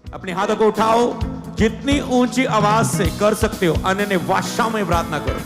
अपने हाथों को उठाओ, जितनी ऊंची आवाज से कर सकते हो अन्य भाषा में प्रार्थना करो।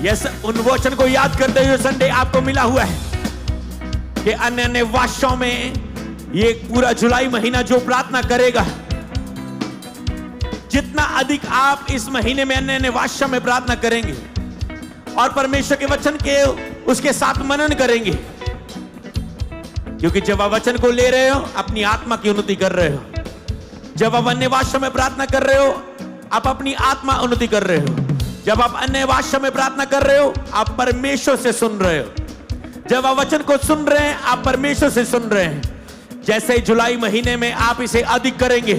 यस, उन वचन को याद करते हुए संडे आपको मिला हुआ है कि अन्य अन्य भाषाओं में ये पूरा जुलाई महीना जो प्रार्थना करेगा, जितना अधिक आप इस महीने में अन्य अन्य भाषा में प्रार्थना करेंगे और परमेश्वर के वचन के उसके साथ मनन करेंगे, क्योंकि जब आप वचन को ले रहे हो अपनी आत्मा की उन्नति कर रहे हो। जब आप अन्य भाषा में प्रार्थना कर रहे हो आप अपनी आत्मा उन्नति कर रहे हो। जब आप अन्य भाषा में प्रार्थना कर रहे हो आप परमेश्वर से सुन रहे हो। जब आप वचन को सुन रहे हैं आप परमेश्वर से सुन रहे हैं। जैसे ही जुलाई महीने में आप इसे अधिक करेंगे,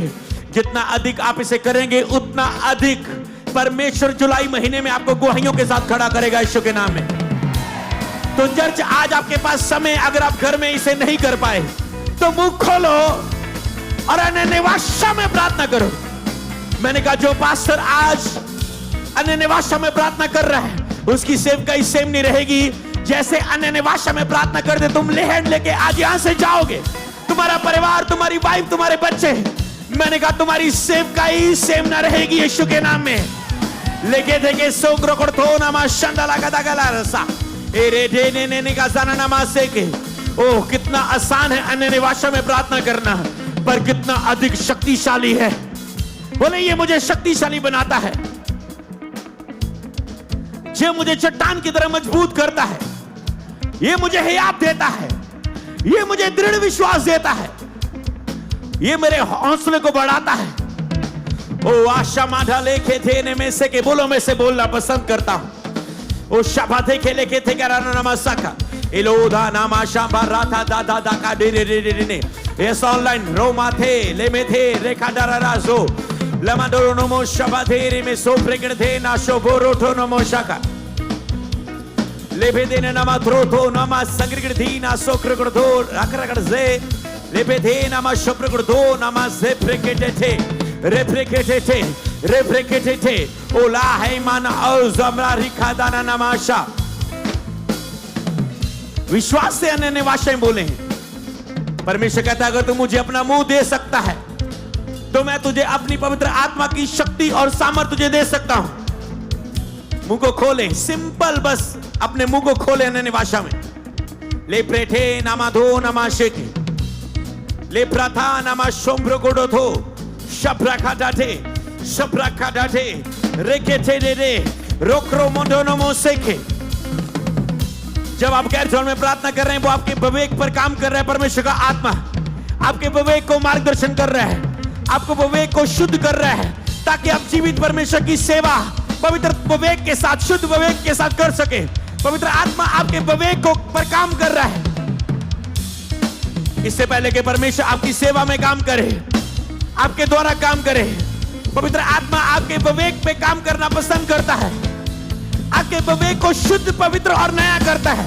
जितना अधिक आप इसे करेंगे उतना अधिक परमेश्वर जुलाई महीने में आपको गवाहियों के साथ खड़ा करेगा यीशु के नाम में। तो चर्च, आज आपके पास समय, अगर आप घर में इसे नहीं कर पाए तो मुंह खोलो और अन्य भाषा में प्रार्थना करो। मैंने कहा जो पास्टर आज अन्य भाषा में प्रार्थना कर रहा है उसकी सेवकाई सेम नहीं रहेगी जैसे अन्य भाषा में प्रार्थना कर दे। तुम लेहन लेके आज यहां से जाओगे, तुम्हारा परिवार, तुम्हारी वाइफ, तुम्हारे बच्चे, मैंने कहा तुम्हारी सेवकाई सेम ना रहेगी यीशु के नाम में। लेके देखे सोग्रो को नामा शंडला गदगला रसा एरे देने ने का जाना नामा से के। ओह, कितना आसान है अन्य भाषा में प्रार्थना करना, पर कितना अधिक शक्तिशाली है। बोले ये मुझे शक्तिशाली बनाता है, ये मुझे चट्टान की तरह मजबूत करता है, ये मुझे हियात देता है, ये मुझे दृढ़ विश्वास देता है, ये मेरे हौसले को बढ़ाता है। ओ आशा माधा लेके थे में से के बोलो में से बोलना पसंद करता हूं। ओ शाबाते के लेके थे कराना नमस्का एलोदा नामा शाबा राता दादा दा का डे डे डे ने एस ऑनलाइन रोमा थे ले में थे रेखा डराराजो लमाडोरो नमो शाबाते रे में सो प्रेगण थे ना शो बोरोठो नमो शाका लेबे देने नमा थ्रोथो नमा संग्रगण थी ना सो क्रगड़ो रकरगड़ से लेबे थे नमा शप्रगड़ो नमा से प्रेकेटे थे रेफ्रेकेटे थे ओला है माना और जमरा रिखादाना नमाशा। विश्वास से अन्य भाषाएं बोले हैं। परमेश्वर कहता है अगर तू मुझे अपना मुंह दे सकता है तो मैं तुझे अपनी पवित्र आत्मा की शक्ति और सामर्थ्य तुझे दे सकता हूं। मुंह को खोले, सिंपल, बस अपने मुंह को खोले अन्य भाषा में। ले प्रेठे नामा धो नमा शेके ले प्रथा नमा शोम्भ्रो गोडो थो शब्रखा डाटे रेखे थे दे रोकरो मोडोनोमो सेके। जब आप गैर जौन में प्रार्थना कर रहे हैं वो आपके विवेक पर काम कर रहा है। परमेश्वर का आत्मा आपके विवेक को मार्गदर्शन कर रहा है, आपको विवेक को शुद्ध कर रहा है ताकि आप जीवित परमेश्वर की सेवा पवित्र विवेक के साथ, शुद्ध विवेक के साथ कर सके। पवित्र आत्मा आपके विवेक को पर काम कर रहा है। इससे पहले कि परमेश्वर आपकी सेवा में काम करे, आपके द्वारा काम करे, पवित्र आत्मा आपके विवेक पे काम करना पसंद करता है। आपके विवेक को शुद्ध, पवित्र और नया करता है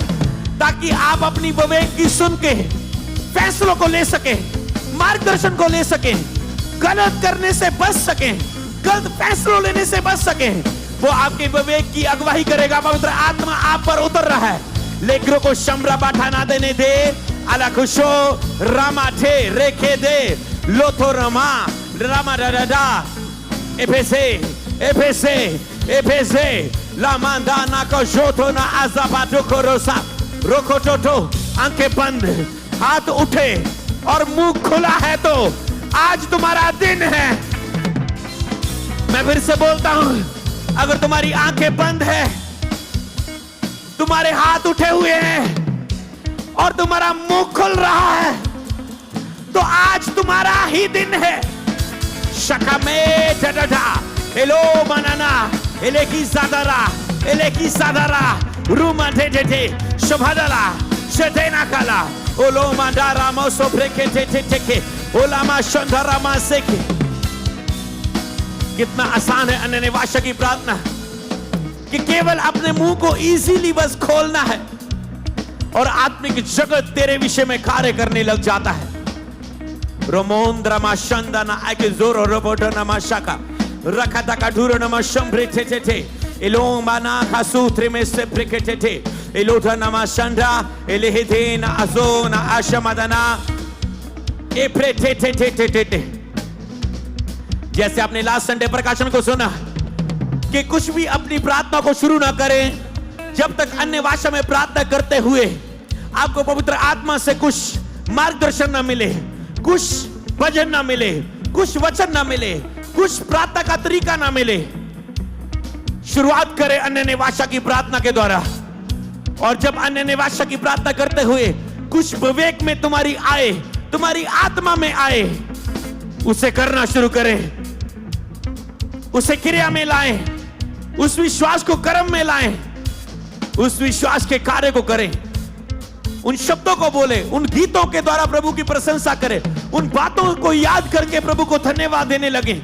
ताकि आप अपनी विवेक की सुन के फैसलों को ले सके, मार्गदर्शन को ले सके, गलत करने से बच सके, गलत फैसलों लेने से बच सके। वो आपके विवेक की अगुवाई करेगा। पवित्र आत्मा आप पर उतर रहा है। लेकरों को शम्रा बाठा ना देने दे, अला खुशो रामा थे रेखे दे लोथो Rama Rama da da da. Efese. La mandana ko joto na azabato korosa. रोकोटोटो आंखें बंद, हाथ उठे और मुंह खुला है तो आज तुम्हारा दिन है। मैं फिर से बोलता हूं, अगर तुम्हारी आंखें बंद है, तुम्हारे हाथ उठे हुए हैं और तुम्हारा मुंह खुल रहा है, तो आज तुम्हारा ही दिन है। शकामे जडडा एलो बनाना एलेकी सादारा रूमा थे शोभादला शदेना काला ओलो मंदारा मोसो ब्रेके थे ओलामा शंधरा मासेके। कितना आसान है अन्य निवास की प्रार्थना कि केवल अपने मुंह को इजीली बस खोलना है और आत्मिक जगत तेरे विषय में कार्य करने लग जाता है। रोमोंद्रा माशंदना आके जोरो रोबोटो नमाशाका रखता का ढूरो नमशंभ्रे थे इलोमाना खासूत्रे में से ब्रेके थे इलोटा नमाशंडा इलेहेदेना अजोना आशमदना एप्रे थे। जैसे आपने लास्ट संडे प्रकाशन को सुना कि कुछ भी अपनी प्रार्थना को शुरू ना करें जब तक अन्य भाषा में प्रार्थना करते हुए आपको पवित्र आत्मा से कुछ मार्गदर्शन ना मिले, कुछ भजन ना मिले, कुछ वचन ना मिले, कुछ प्रार्थना का तरीका ना मिले। शुरुआत करें अन्य निवासा की प्रार्थना के द्वारा, और जब अन्य निवासा की प्रार्थना करते हुए कुछ विवेक में तुम्हारी आए, तुम्हारी आत्मा में आए, उसे करना शुरू करें, उसे क्रिया में लाएं, उस विश्वास को कर्म में लाएं, उस विश्वास के कार्य को करें, उन शब्दों को बोले, उन गीतों के द्वारा प्रभु की प्रशंसा करें, उन बातों को याद करके प्रभु को धन्यवाद देने लगे।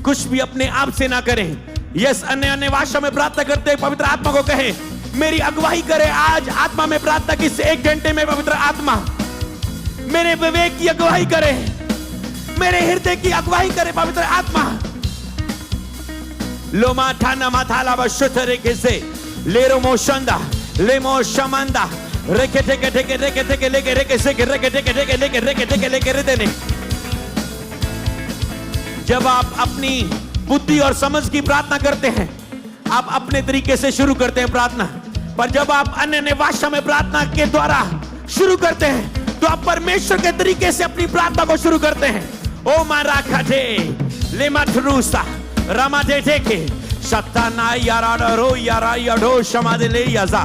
कुछ भी अपने आप से ना करें। यस, अन्य भाषा में प्रार्थना करते पवित्र आत्मा को कहे मेरी अगुवाई करे। आज आत्मा में प्रार्थना की 1 घंटे में पवित्र आत्मा मेरे विवेक की अगुवाई करे, मेरे हृदय की अगुवाई करे पवित्र आत्मा। लोमा ठाना माथाला बशुतरे कैसे लेरो मोशंदा लेमो शमंदा रेके टेके टेके रेके टेके लेके रेके से के रेके टेके टेके लेके रेके टेके लेके रेते। जब आप अपनी बुद्धि और समझ की प्रार्थना करते हैं, आप अपने तरीके से शुरू करते हैं प्रार्थना, पर जब आप अन्य भाषा में प्रार्थना के द्वारा शुरू करते हैं तो आप परमेश्वर के तरीके से अपनी प्रार्थना को शुरू करते हैं। ओ मारा खाटे लेमाथरूसा रामादे टेके सत्ताना यारा रो यारा याडो समादले याजा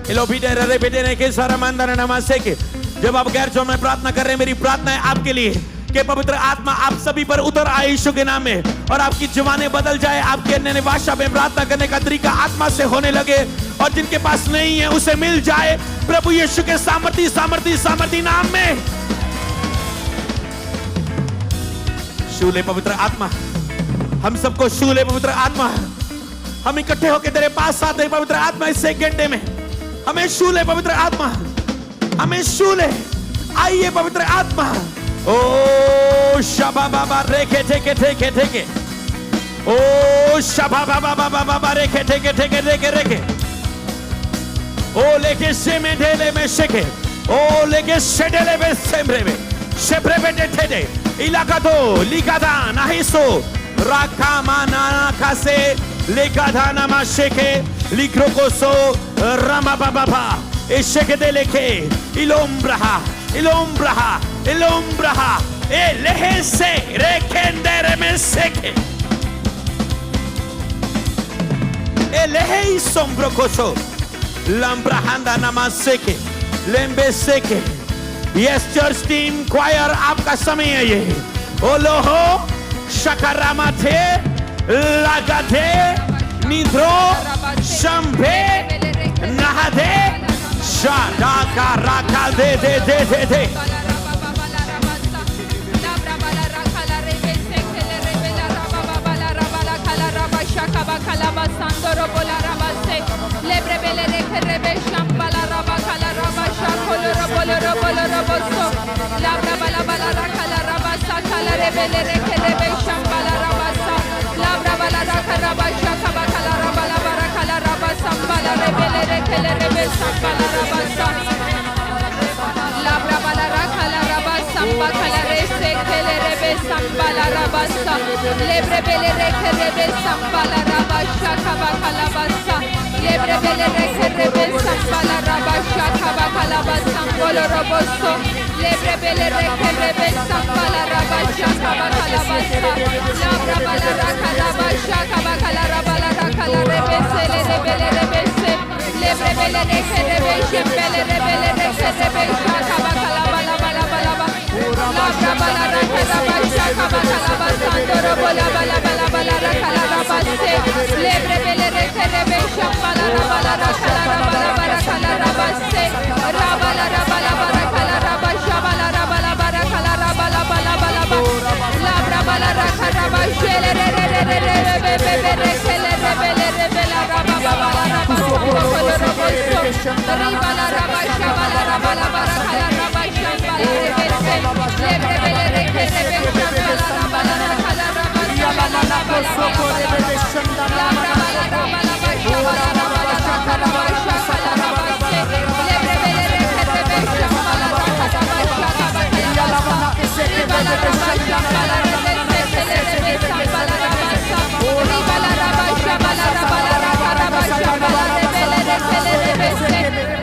एलो बिडे रे बिडे ने के सारा मंदर नमासे के। जब आप गैर जो में प्रार्थना कर रहे हैं, मेरी प्रार्थना है आपके लिए कि पवित्र आत्मा आप सभी पर उतर आए यीशु के नाम में, और आपकी जुबानें बदल जाए, आपके अन्य भाषा में प्रार्थना करने का तरीका आत्मा से होने लगे, और जिनके पास नहीं है उसे मिल जाए प्रभु यीशु के सामर्थी नाम में। शूले पवित्र आत्मा, हम सबको शूले पवित्र आत्मा। हम इकट्ठे होकर तेरे पास आते हैं पवित्र आत्मा। इस 1 घंटे में हमें शूले पवित्र आत्मा, हमें शूले। आइए पवित्र आत्मा। ओ शबा बाबा रेखे ठेके ठेके ठेके ओ शबा बाबा बाबा बाबा रेखे ठेके ठेके रेखे रेखे ओ लेके से में ढेले में शेके ओ लेके शेडेले में सेमरे में शेप्रे में ठेडे इलाका तो लिकादा नहीं सो राखा माना खासे लिकादा नमा शेके लिक्रो को सो रामा बाबा बा शेके दे लेके इलोम्ब्रहा ए लेहे से रेखेंदरे में सेके ए लेहे सोम्ब्रो कोसो लम्ब्रहांदा नमा सेके लेम्बे सेके। यस चर्च टीम क्वायर, आपका समय है ये। ओ लोहो शकारामा थे लागा थे निद्रो शंभे नहादे शादा का राखा दे दे दे दे दे। Samba basa. Lebre bele reke rebe sambala raba shaka bakala basa. Lebre bele reke rebe sambala raba shaka bakala basa mbolo roboso. Lebre bele reke rebe sambala raba shaka bakala basa. Labra bala raka raba shaka bakala raba la raka la rebe se le bele rebe se. Lebre bele reke rebe shembele rebele reke rebe shaka bakala bala bala bala bala. Labra bala raka raba shaka bakala basa ndoro bola bala bala bala raka la raba se. Lebre bele reke rebe shambala raba la raka la raba la baraka la raba se. Raba la raba la baraka la raba shabala raba la baraka la raba la bala bala bala. Labra bala raka raba shele re re re re re be be be reke le rebele rebela raba bala raba shamba kolo robo so. Riba la raba shabala raba la baraka la raba shambala rebe se. Lebre bele reke rebe shambala raba la raka la raba shabala raba la bala bala. Labra bala raba la shabala raba la raka raba shabala raba se. Lebre bele reke rebe shambala raka raba shabala raba. Riba la raba shabala rebe se le rebe shambala raba sa. Riba la raba shabala raba la raka raba shabala rebele reke rebe se.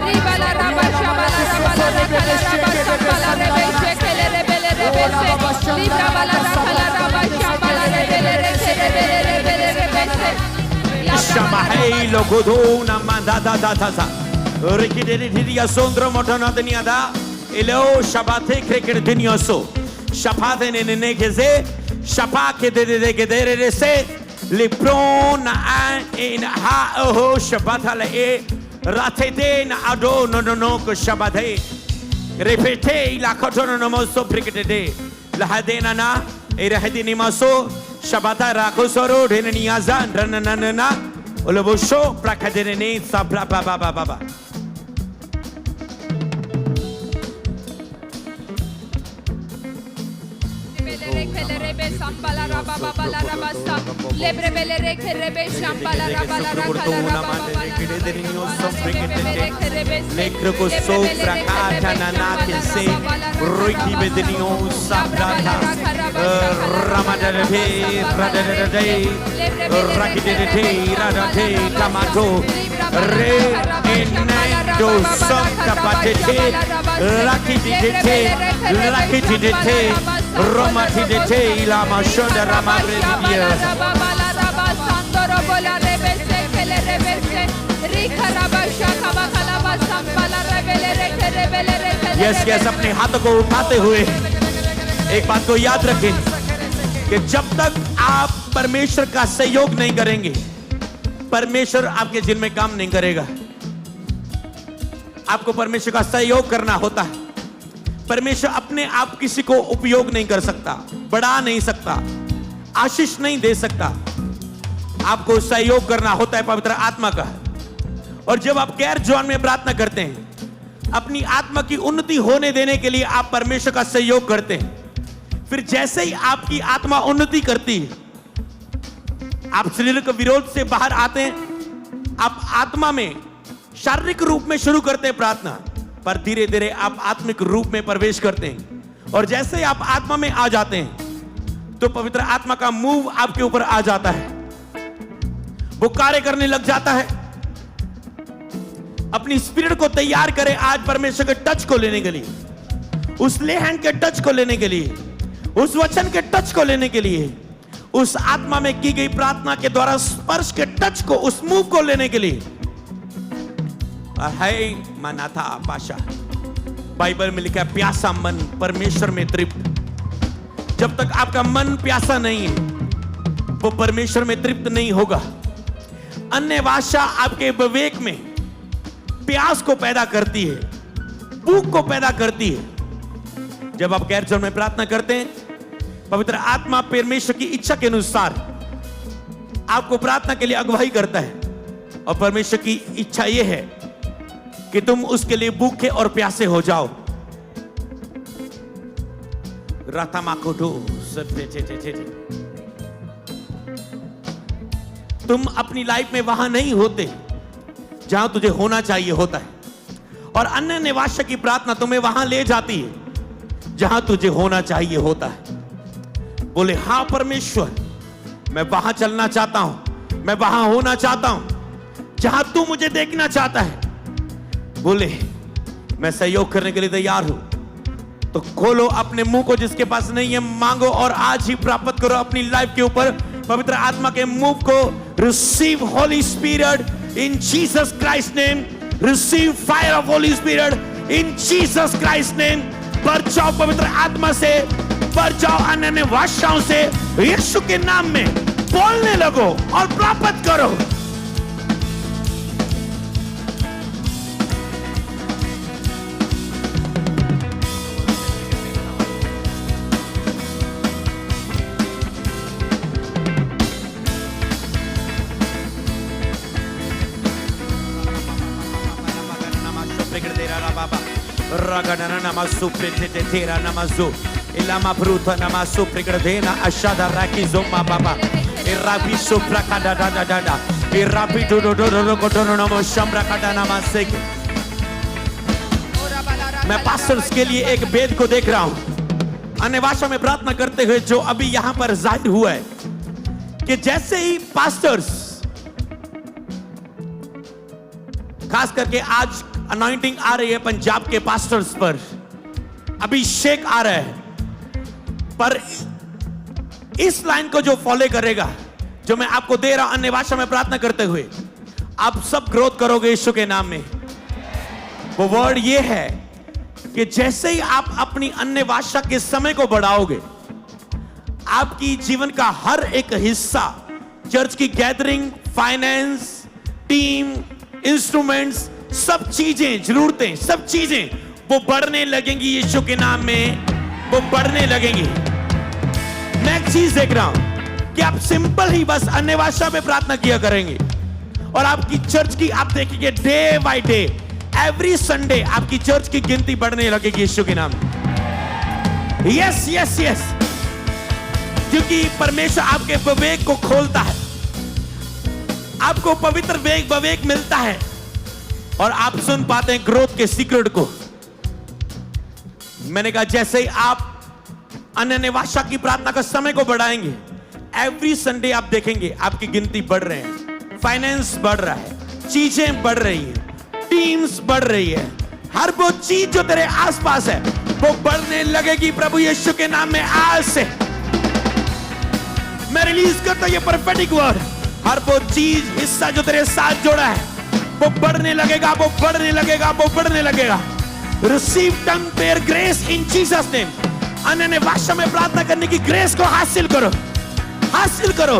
Riba la raba shabala raba la raka la raba shambala rebe se le rebele rebe se. Libra bala raka la raba shabala rebele reke rebele rebele rebe se. Shamahei logodona mandada da da da. Rikideri diya sondro motona denia da. Elo shabate kreker dunya so. Shapate ne ne geze. Shapake de gedere se. Liprona an in ha oho shabata le e. Ratete na ado no no no ko shabate. Repete la kotono no moso prikete. La hadena na erahedini maso. Shabata rakosoro deneni azan rananana. Olobosho prakadene sa bla bla bla bla bla. Rebe sambala raba baba la raba sa. Lebre bele reke rebe shambala raba la raka la raba baba la. Necro so fracata nana che se ruiki bedenio sabrata ramadade radade rakidete radate tamato re enendo santa patete rakidete romatidete la mashonda ramaredia. Yes, अपने हाथों को उठाते हुए एक बात को याद रखें कि जब तक आप परमेश्वर का सहयोग नहीं करेंगे, परमेश्वर आपके जिन में काम नहीं करेगा। आपको परमेश्वर का सहयोग करना होता है। परमेश्वर अपने आप किसी को उपयोग नहीं कर सकता, बढ़ा नहीं सकता, आशीष नहीं दे सकता। आपको सहयोग करना होता है पवित्र आत्मा का। और जब आप गैर जवान में प्रार्थना करते हैं, अपनी आत्मा की उन्नति होने देने के लिए आप परमेश्वर का सहयोग करते हैं। फिर जैसे ही आपकी आत्मा उन्नति करती है, आप शरीर के विरोध से बाहर आते हैं, आप आत्मा में शारीरिक रूप में शुरू करते हैं प्रार्थना, पर धीरे धीरे आप आत्मिक रूप में प्रवेश करते हैं। और जैसे ही आप आत्मा में आ जाते हैं, तो पवित्र आत्मा का मूव आपके ऊपर आ जाता है। वो कार्य करने लग जाता है। अपनी स्पिरिट को तैयार करें आज परमेश्वर के टच को लेने के लिए, उस ले हैंड के टच को लेने के लिए, उस वचन के टच को लेने के लिए, उस आत्मा में की गई प्रार्थना के द्वारा स्पर्श के टच को, उस मूव को लेने के लिए। है मनाथा पाशा, बाइबल में लिखा है प्यासा मन परमेश्वर में तृप्त। जब तक आपका मन प्यासा नहीं है, वो परमेश्वर में तृप्त नहीं होगा। अन्य भाषा आपके विवेक में प्यास को पैदा करती है, भूख को पैदा करती है। जब आप गैर जन में प्रार्थना करते हैं, पवित्र आत्मा परमेश्वर की इच्छा के अनुसार आपको प्रार्थना के लिए अगुवाई करता है। और परमेश्वर की इच्छा यह है कि तुम उसके लिए भूखे और प्यासे हो जाओ। तुम अपनी लाइफ में वहां नहीं होते जहां तुझे होना चाहिए होता है, और अन्य निवास की प्रार्थना तुम्हें वहां ले जाती है जहां तुझे होना चाहिए होता है। बोले हाँ परमेश्वर, मैं वहां चलना चाहता हूं, मैं वहां होना चाहता हूं जहां तू मुझे देखना चाहता है। बोले मैं सहयोग करने के लिए तैयार हूं। तो खोलो अपने मुंह को, जिसके पास नहीं है मांगो और आज ही प्राप्त करो अपनी लाइफ के ऊपर पवित्र आत्मा के मुंह को। Receive Holi spirit in Jesus Christ name, receive fire of Holi spirit in Jesus Christ name. भर जाओ पवित्र आत्मा से, भर जाओ अन्य भाषाओं से, यीशु के नाम में बोलने लगो और प्राप्त करो। Ragadana namasu pretete tera namazu ilama bruta namasu pregradena ashada rakizoma baba irabi supra kada da da da da irabi do do do do do namo shambra kada namasek। मैं पास्टर्स के लिए एक भेद को देख रहा हूं अन्य भाषा में प्रार्थना करते हुए, जो अभी यहां पर जाहिर हुआ है कि जैसे ही पास्टर्स, खास करके आज अनॉइंटिंग आ रही है पंजाब के पास्टर्स पर, अभिषेक आ रहा है, पर इस लाइन को जो फॉलो करेगा, जो मैं आपको दे रहा हूं अन्य भाषा में प्रार्थना करते हुए, आप सब ग्रोथ करोगे यीशु के नाम में। वो वर्ड ये है कि जैसे ही आप अपनी अन्य भाषा के समय को बढ़ाओगे, आपकी जीवन का हर एक हिस्सा, चर्च की गैदरिंग, फाइनेंस, टीम, इंस्ट्रूमेंट्स, सब चीजें, जरूरतें, सब चीजें वो बढ़ने लगेंगी यीशु के नाम में, वो बढ़ने लगेंगी। मैं एक चीज देख रहा हूं कि आप सिंपल ही बस अन्य भाषा में प्रार्थना किया करेंगे और आपकी चर्च की, आप देखेंगे day by day, every Sunday आपकी चर्च की गिनती बढ़ने लगेगी यीशु के नाम में। यस यस यस, क्योंकि परमेश्वर आपके विवेक को खोलता है, आपको पवित्र विवेक मिलता है और आप सुन पाते हैं ग्रोथ के सीक्रेट को। मैंने कहा जैसे ही आप अन्य भाषा की प्रार्थना का समय को बढ़ाएंगे, एवरी संडे आप देखेंगे आपकी गिनती बढ़ रहे हैं, फाइनेंस बढ़ रहा है, चीजें बढ़ रही है, टीम्स बढ़ रही है, हर वो चीज जो तेरे आसपास है वो बढ़ने लगेगी प्रभु यीशु के नाम में। आज से मैं रिलीज करता हूं ये prophetic वर्ड, हर वो चीज, हिस्सा जो तेरे साथ जोड़ा है वो बढ़ने लगेगा, वो बढ़ने लगेगा, वो बढ़ने लगेगा। रिसीव टंग पेयर ग्रेस इन जीसस नेम। अन्य भाषा में प्रार्थना करने की ग्रेस को हासिल करो, हासिल करो,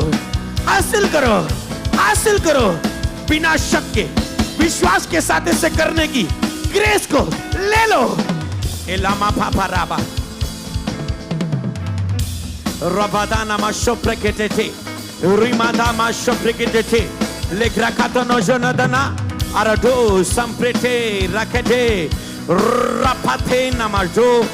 हासिल करो, हासिल करो, बिना शक के विश्वास के साथ इसे करने की ग्रेस को ले लो। एलामा पापा राबा रबादाना मा शोप्रेकेटे रिमादा मा शोप्रेकेटे लेग्राकातो नोजोनदना Arado samprete rakete rapate namajo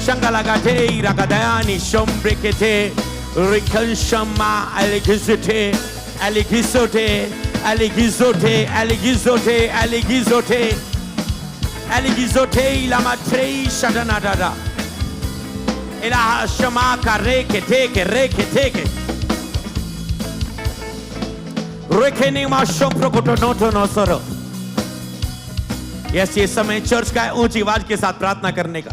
shangalagate ragadani shombrekete rikanshama aligizote aligizote aligizote aligizote aligizote aligizote lamatrei shadanadada ila shama karekete kerekete rekene ma shomprokoto noto nosoro। Yes, ये समय चर्च का है ऊंची आवाज के साथ प्रार्थना करने का।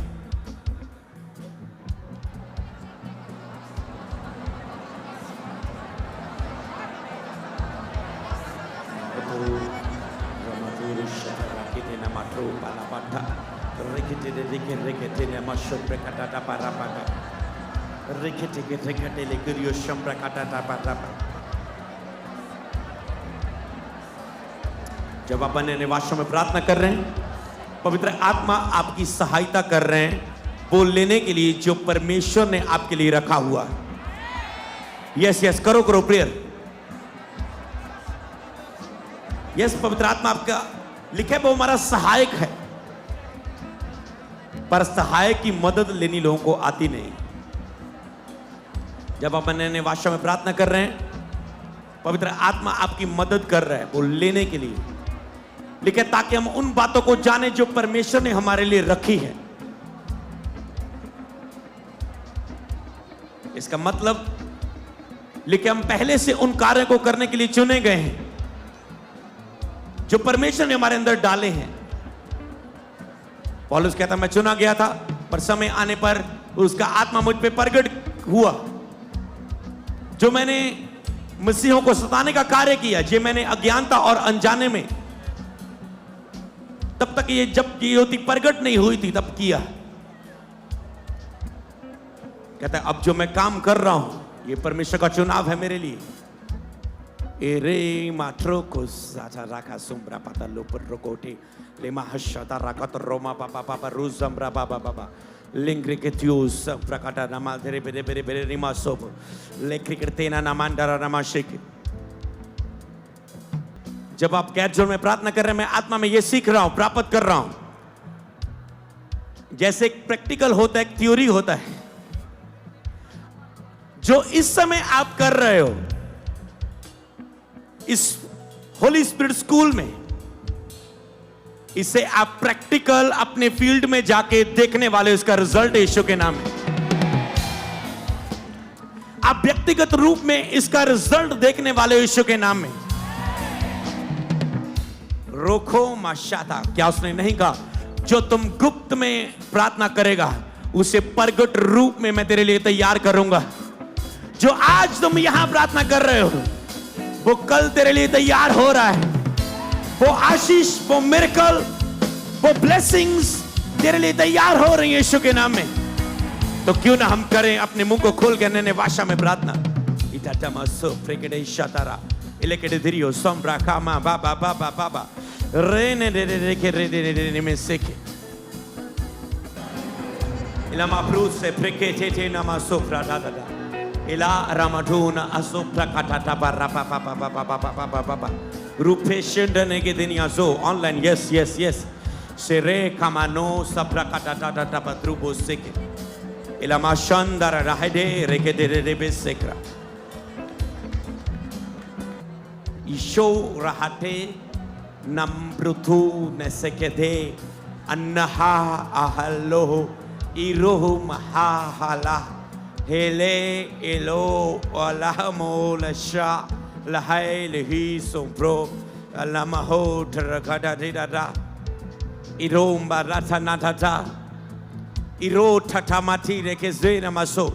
जब आप अन्य भाषाओं में प्रार्थना कर रहे हैं, पवित्र आत्मा आपकी सहायता कर रहे हैं वो लेने के लिए जो परमेश्वर ने आपके लिए रखा हुआ। यस यस, करो करो प्रेयर। यस, पवित्र आत्मा आपका लिखे वो हमारा सहायक है, पर सहायक की मदद लेनी लोगों को आती नहीं। जब आप अन्य भाषा में प्रार्थना कर रहे हैं, पवित्र आत्मा आपकी मदद कर रहा है वो लेने के लिए, लिखे ताकि हम उन बातों को जाने जो परमेश्वर ने हमारे लिए रखी है। इसका मतलब लेकिन हम पहले से उन कार्यों को करने के लिए चुने गए हैं जो परमेश्वर ने हमारे अंदर डाले हैं। पौलुस कहता मैं चुना गया था, पर समय आने पर उसका आत्मा मुझ पे प्रकट हुआ। जो मैंने मसीहों को सताने का कार्य किया, जो मैंने अज्ञानता और अनजाने में, तब तक ये जब ये होती प्रकट नहीं हुई थी तब किया। कहता है अब जो मैं काम कर रहा हूं ये परमेश्वर का चुनाव है मेरे लिए। एरे मात्रो को साचा राखा सुम्ब्रा पता लोपर रोकोटे लेमा हशता राकत रोमा पापा पापा रुजम्ब्रा बाबा बाबा लिंग्रे के त्यूस प्रकाटा नामा तेरे बेरे बेरे बेरे रिमा सोब लेक्री करतेना नामांडरा नमाशिक। जब आप कैद जोन में प्रार्थना कर रहे हैं, मैं आत्मा में ये सीख रहा हूं, प्राप्त कर रहा हूं। जैसे एक प्रैक्टिकल होता है, एक थ्योरी होता है, जो इस समय आप कर रहे हो इस होली स्पिरिट स्कूल में, इसे आप प्रैक्टिकल अपने फील्ड में जाके देखने वाले, उसका रिजल्ट यीशु के नाम है। आप व्यक्तिगत रूप में इसका रिजल्ट देखने वाले यीशु के नाम में। रोको माशाता, क्या उसने नहीं कहा जो तुम गुप्त में प्रार्थना करेगा उसे प्रगट रूप में मैं तेरे लिए तैयार करूंगा। जो आज तुम यहां प्रार्थना कर रहे हो वो कल तेरे लिए तैयार हो रहा है। वो आशीष, वो मिरेकल, वो ब्लेसिंग्स तेरे लिए तैयार हो रही है यीशु के नाम में। तो क्यों ना हम करें अपने मुंह को खोल के नन्हे भाषा में प्रार्थना। इटाटमा सो फ्रेकेडे शातारा इलेकेडे दिरियो सोम्ब्रा कामा बाबा बाबा बाबा रेने रे रे रे के रे रे रे रे में सेके इलामा प्रूस से फ्रेकेटे टे नामा सोफ्रा दादा इला रामाधुना असोप्रा काटाटा बारा पापा पापा पापा पापा पापा रूपेशन डने के दुनिया जो ऑनलाइन यस यस यस सेरे कामानो सप्रा काटाटा टाटा पत्रुबो सेके इला माशांदारा राहडे रेके दे रे बेसेक्रा ईशो राहटे नम्रुथु नेसेकेदे अन्नहा आहलो इरोह महाहाला hele elo alamo lasha lahai lehi sombro alamaho trakada dida iromba ratanatata iro tatamati rekezena maso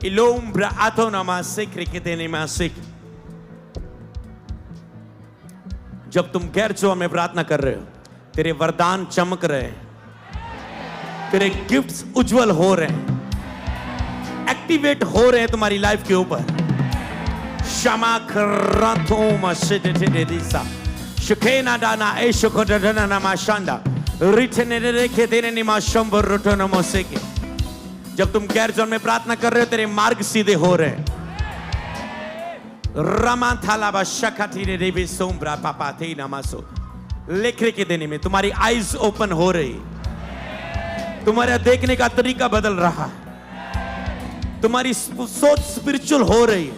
ilombra atonama sekre ketene masik। जब तुम गैर जो में प्रार्थना कर रहे हो, तेरे वरदान चमक रहे हैं, तेरे गिफ्ट्स उज्जवल हो रहे हैं, एक्टिवेट हो रहे हैं तुम्हारी लाइफ के ऊपर। शमा करथोमा सिद्धेदिसा शुकेना दाना एशुकोदना नमाशांदा रिटने रेखे तेरे निमा शंबर रुटनो मोसेके। जब तुम गैर जोन में प्रार्थना कर रहे हो, तेरे मार्ग सीधे हो रहे हैं। रमा थाला बशकती रे देवी सोम्ब्रा पापा थे नमासो लेखरे के देने में तुम्हारी आईज ओपन हो रही, तुम्हारा देखने का तरीका बदल रहा है, तुम्हारी सोच स्पिरिचुअल हो रही है।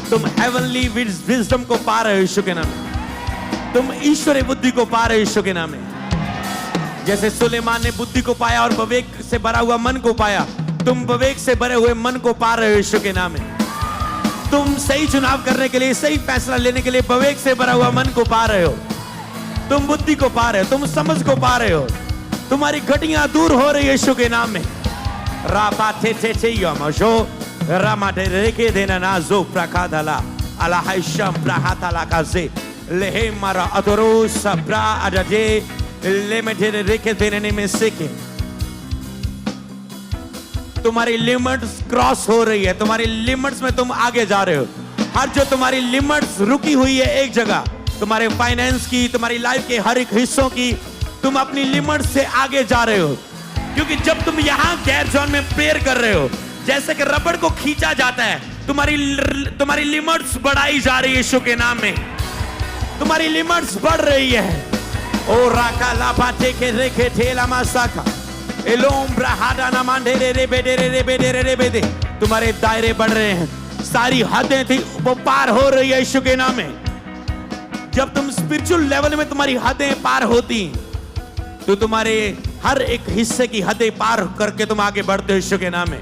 तुम हेवनली विजडम को पा रहे हो यीशु के नाम में। तुम ईश्वरीय बुद्धि को पा रहे हो यीशु के नाम में। जैसे सुलेमान ने बुद्धि को पाया और विवेक से भरा हुआ मन को पाया, तुम विवेक से भरे हुए मन को पा रहे हो यीशु के नाम में। तुम सही चुनाव करने के लिए, सही फैसला लेने के लिए विवेक से भरा हुआ मन को पा रहे हो। तुम बुद्धि को पा रहे हो, तुम समझ को पा रहे हो, तुम्हारी घटियां दूर हो रही है यीशु के नाम में। रापाते थे थे यमशो रामाटे रेके देना ना जो प्रकादला अलाहाइशम प्रहातला काजे लेहे मारा अतरो सब्रा अडजे लेमेटे रेके देने में सीखे। तुम्हारी लिमिट्स क्रॉस हो रही है, तुम्हारी लिमिट्स में तुम आगे जा रहे हो। हर जो तुम्हारी लिमिट्स रुकी हुई है एक जगह, तुम्हारे फाइनेंस की, तुम्हारी लाइफ के हर एक हिस्सों की, तुम अपनी लिमिट्स से आगे जा रहे हो। क्योंकि जब तुम यहां गैर जोन में प्रेयर कर रहे हो, जैसे कि रबड़ को खींचा जाता है, तुम्हारी लिमिट्स बढ़ाई जा रही है यीशु के नाम में। तुम्हारी लिमिट्स बढ़ रही है। ओ राका लापाटे के रेखे ठेला मासाका एलोम ब्राहादा नमांडे रे बेडे रे बेडे रे बेदे। तुम्हारे दायरे बढ़ रहे हैं, सारी हदें थी वो पार हो रही है यीशु के नाम में। जब तुम स्पिरिचुअल लेवल में तुम्हारी हदें पार होती, तो तुम्हारे हर एक हिस्से की हदें पार करके तुम आगे बढ़ते हो यीशु के नाम में।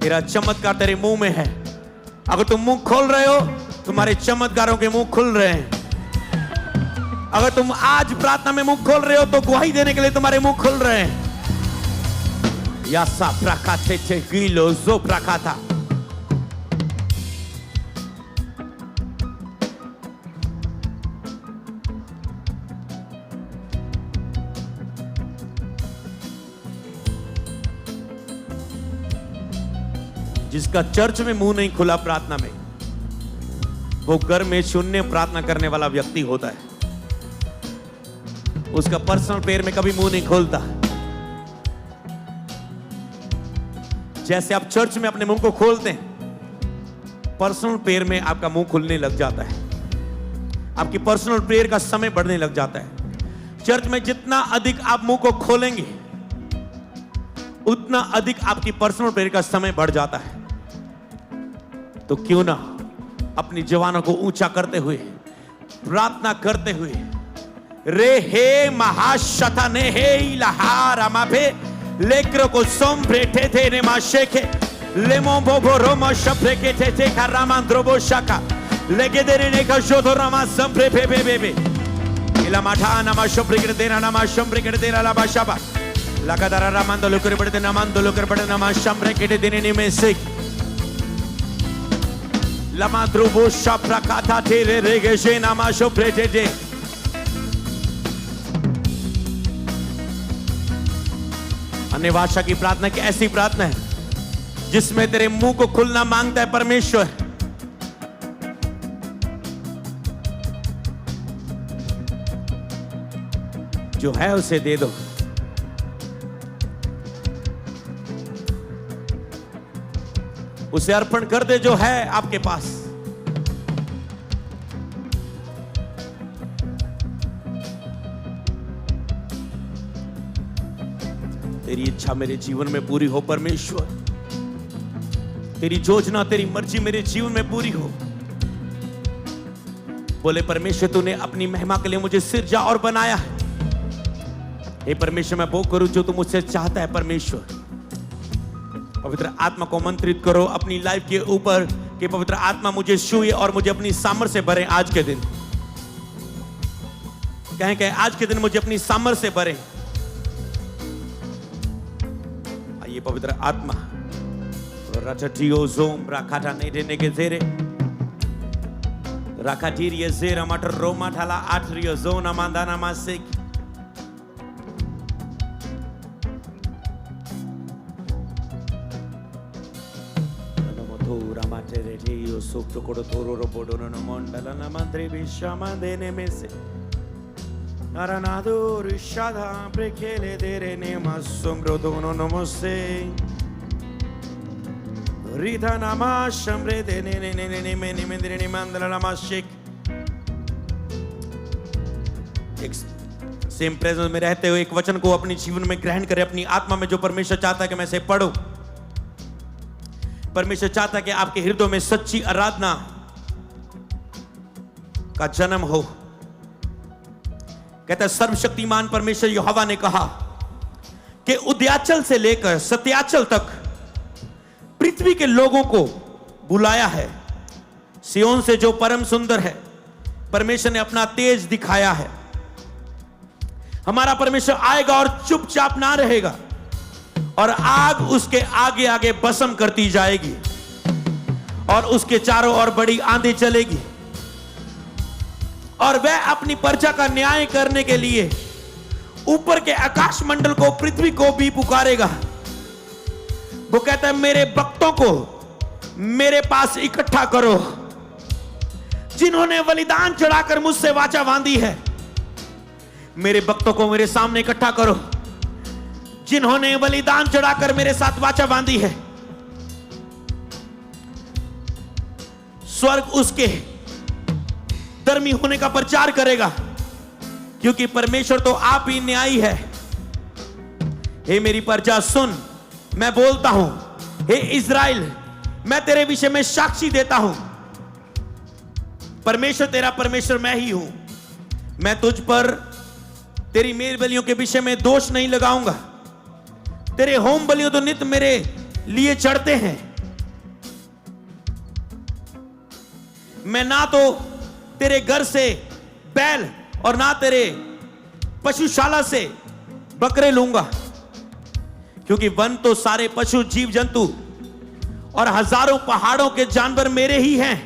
तेरा चमत्कार तेरे मुंह में है। अगर तुम मुंह खोल रहे हो, तुम्हारे चमत्कारों के मुंह खुल रहे हैं। अगर तुम आज प्रार्थना में मुंह खोल रहे हो तो गवाही देने के लिए तुम्हारे मुंह खुल रहे हैं। यासा प्रकाथे चे गिलो जो प्रकाथा। जिसका चर्च में मुंह नहीं खुला प्रार्थना में, वो घर में शून्य प्रार्थना करने वाला व्यक्ति होता है। उसका पर्सनल प्रेयर में कभी मुंह नहीं खोलता। जैसे आप चर्च में अपने मुंह को खोलते हैं, पर्सनल प्रेयर में आपका मुंह खुलने लग जाता है। आपकी पर्सनल प्रेयर का समय बढ़ने लग जाता है। चर्च में जितना अधिक आप मुंह को खोलेंगे, उतना अधिक आपकी पर्सनल प्रेयर का समय बढ़ जाता है। तो क्यों ना अपनी जवानों को ऊंचा करते हुए, प्रार्थना करते हुए, रे हे महाशता ने हे इलाहारा माफे लेक्रो को सोम्ब्रे थे थे ने माशेके लेमो बोबो रोमो शप्रे के थे थे कारामांद्रोबो शाका लेके देने ने का शोधो रामा सम्प्रे पे पे पे पे इला माठा नामा शप्रे के देना नामा शम्प्रे के देना ला बाशाबा लगातार रामांदो लोकर पड़ते नामांदो लोकर पड़ते नामा शम्प्रे के देने ने में से लमा द्रुबो शप्रा काथा तेरे रेगे शे नामा शप्रे थे थे। अन्य भाषा की प्रार्थना की ऐसी प्रार्थना है जिसमें तेरे मुंह को खुलना मांगता है परमेश्वर। जो है उसे दे दो। उसे अर्पण कर दे जो है आपके पास। तेरी इच्छा मेरे जीवन में पूरी हो परमेश्वर। तेरी योजना, तेरी मर्जी मेरे जीवन में पूरी हो। बोले परमेश्वर तूने अपनी महिमा के लिए मुझे सिरजा और बनाया है। हे परमेश्वर मैं वो करूं जो तू मुझसे चाहता है। परमेश्वर पवित्र आत्मा को मंत्रित करो अपनी लाइफ के ऊपर कि पवित्र आत्मा मुझे छुए और मुझे अपनी सामर्थ्य से भरे। आज के दिन कहें आज के दिन मुझे अपनी सामर्थ्य से भरे। आइए पवित्र आत्मा रचटियो जोम राखाटा नहीं देने के जेरे राखाटीरिया जेरा मटर रोमा ठाला आठरियो जोना मांदाना मासेक Yo sopro coro toro robodo no mondala na mandre bishama dene mese aranado rishada brekele dere ne masombro dono no mose rita nama shambre dene ne ne ne ne ne mendere ne mandala la mashik। एक same presence में रहते हुए एक वचन को अपने जीवन में ग्रहण करें। अपनी आत्मा में जो परमेश्वर चाहता है कि मैं इसे पढूं। परमेश्वर चाहता है कि आपके हृदय में सच्ची आराधना का जन्म हो। कहता है सर्वशक्तिमान परमेश्वर यहोवा ने कहा कि उदयाचल से लेकर सत्याचल तक पृथ्वी के लोगों को बुलाया है। सियोन से जो परम सुंदर है, परमेश्वर ने अपना तेज दिखाया है। हमारा परमेश्वर आएगा और चुपचाप ना रहेगा और आग उसके आगे आगे भस्म करती जाएगी और उसके चारों ओर बड़ी आंधी चलेगी और वह अपनी प्रजा का न्याय करने के लिए ऊपर के आकाश मंडल को, पृथ्वी को भी पुकारेगा। वो कहता है मेरे भक्तों को मेरे पास इकट्ठा करो, जिन्होंने बलिदान चढ़ाकर मुझसे वाचा बांधी है। मेरे भक्तों को मेरे सामने इकट्ठा करो, जिन्होंने बलिदान चढ़ाकर मेरे साथ वाचा बांधी है। स्वर्ग उसके धर्मी होने का प्रचार करेगा, क्योंकि परमेश्वर तो आप ही न्यायी है। हे मेरी प्रजा सुन, मैं बोलता हूं। हे इज़राइल, मैं तेरे विषय में साक्षी देता हूं। परमेश्वर तेरा परमेश्वर मैं ही हूं। मैं तुझ पर तेरी मेल बलियों के विषय में दोष नहीं लगाऊंगा। तेरे होम बलियों तो नित्य मेरे लिए चढ़ते हैं। मैं ना तो तेरे घर से बैल और ना तेरे पशुशाला से बकरे लूंगा, क्योंकि वन तो सारे पशु जीव जंतु और हजारों पहाड़ों के जानवर मेरे ही हैं।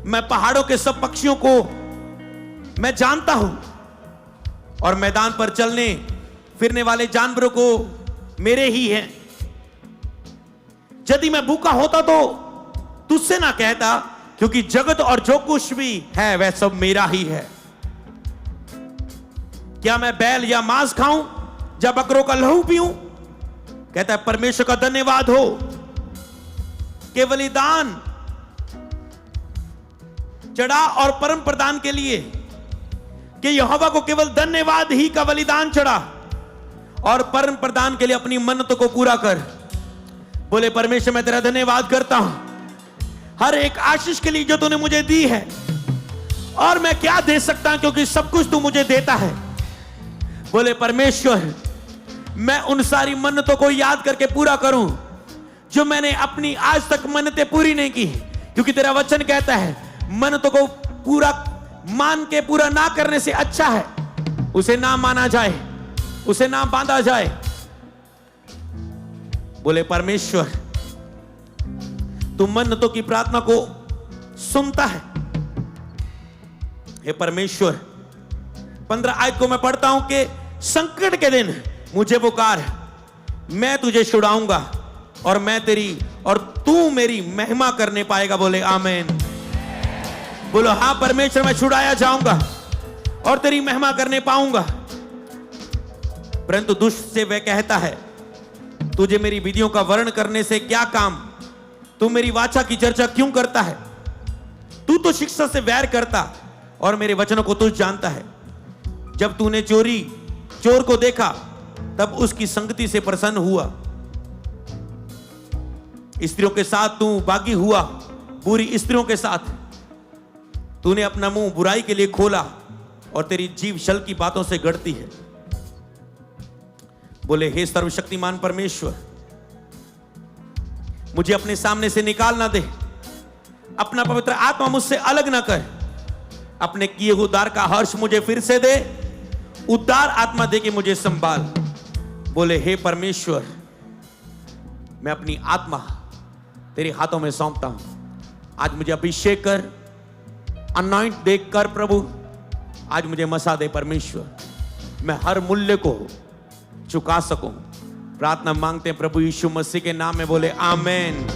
मैं पहाड़ों के सब पक्षियों को मैं जानता हूं और मैदान पर चलने फिरने वाले जानवरों को मेरे ही हैं। यदि मैं भूखा होता तो तुझसे ना कहता, क्योंकि जगत और जो कुछ भी है वह सब मेरा ही है। क्या मैं बैल या मांस खाऊं या बकरों का लहू पीऊं? कहता है परमेश्वर का धन्यवाद हो कि बलिदान चढ़ा और परम प्रदान के लिए, कि यहोवा को केवल धन्यवाद ही का बलिदान चढ़ा और परम प्रदान के लिए अपनी मन्नतों को पूरा कर। बोले परमेश्वर मैं तेरा धन्यवाद करता हूं हर एक आशीष के लिए जो तूने मुझे दी है, और मैं क्या दे सकता हूं क्योंकि सब कुछ तू मुझे देता है। बोले परमेश्वर मैं उन सारी मन्नतों को याद करके पूरा करूं जो मैंने अपनी आज तक मन्नतें पूरी नहीं की, क्योंकि तेरा वचन कहता है मन्नतों को पूरा मान के पूरा ना करने से अच्छा है उसे ना माना जाए, उसे ना बांधा जाए। बोले परमेश्वर तू मन्नतों की प्रार्थना को सुनता है। हे परमेश्वर 15 आयत को मैं पढ़ता हूं कि संकट के दिन मुझे पुकार, मैं तुझे छुड़ाऊंगा और मैं तेरी और तू मेरी महिमा करने पाएगा। बोले आमीन। बोलो हां परमेश्वर मैं छुड़ाया जाऊंगा और तेरी महिमा करने पाऊंगा। परंतु दुष्ट से वह कहता है तुझे मेरी विधियों का वर्ण करने से क्या काम, तू मेरी वाचा की चर्चा क्यों करता है? तू तो शिक्षा से वैर करता और मेरे वचनों को तुझ जानता है। जब तूने चोर को देखा तब उसकी संगति से प्रसन्न हुआ, स्त्रियों के साथ तू बागी हुआ, बुरी स्त्रियों के साथ। तूने अपना मुंह बुराई के लिए खोला और तेरी जीभ छल की बातों से गढ़ती है। बोले हे सर्वशक्तिमान परमेश्वर मुझे अपने सामने से निकाल ना दे, अपना पवित्र आत्मा मुझसे अलग ना कर। अपने किए हुए उद्धार का हर्ष मुझे फिर से दे, उद्धार आत्मा दे के मुझे संभाल। बोले हे परमेश्वर मैं अपनी आत्मा तेरे हाथों में सौंपता हूं। आज मुझे अभिषेक कर, अनॉइंट देख कर प्रभु, आज मुझे मसा दे परमेश्वर, मैं हर मूल्य को चुका सकूं। प्रार्थना मांगते हैं प्रभु यीशु मसीह के नाम में। बोले आमीन।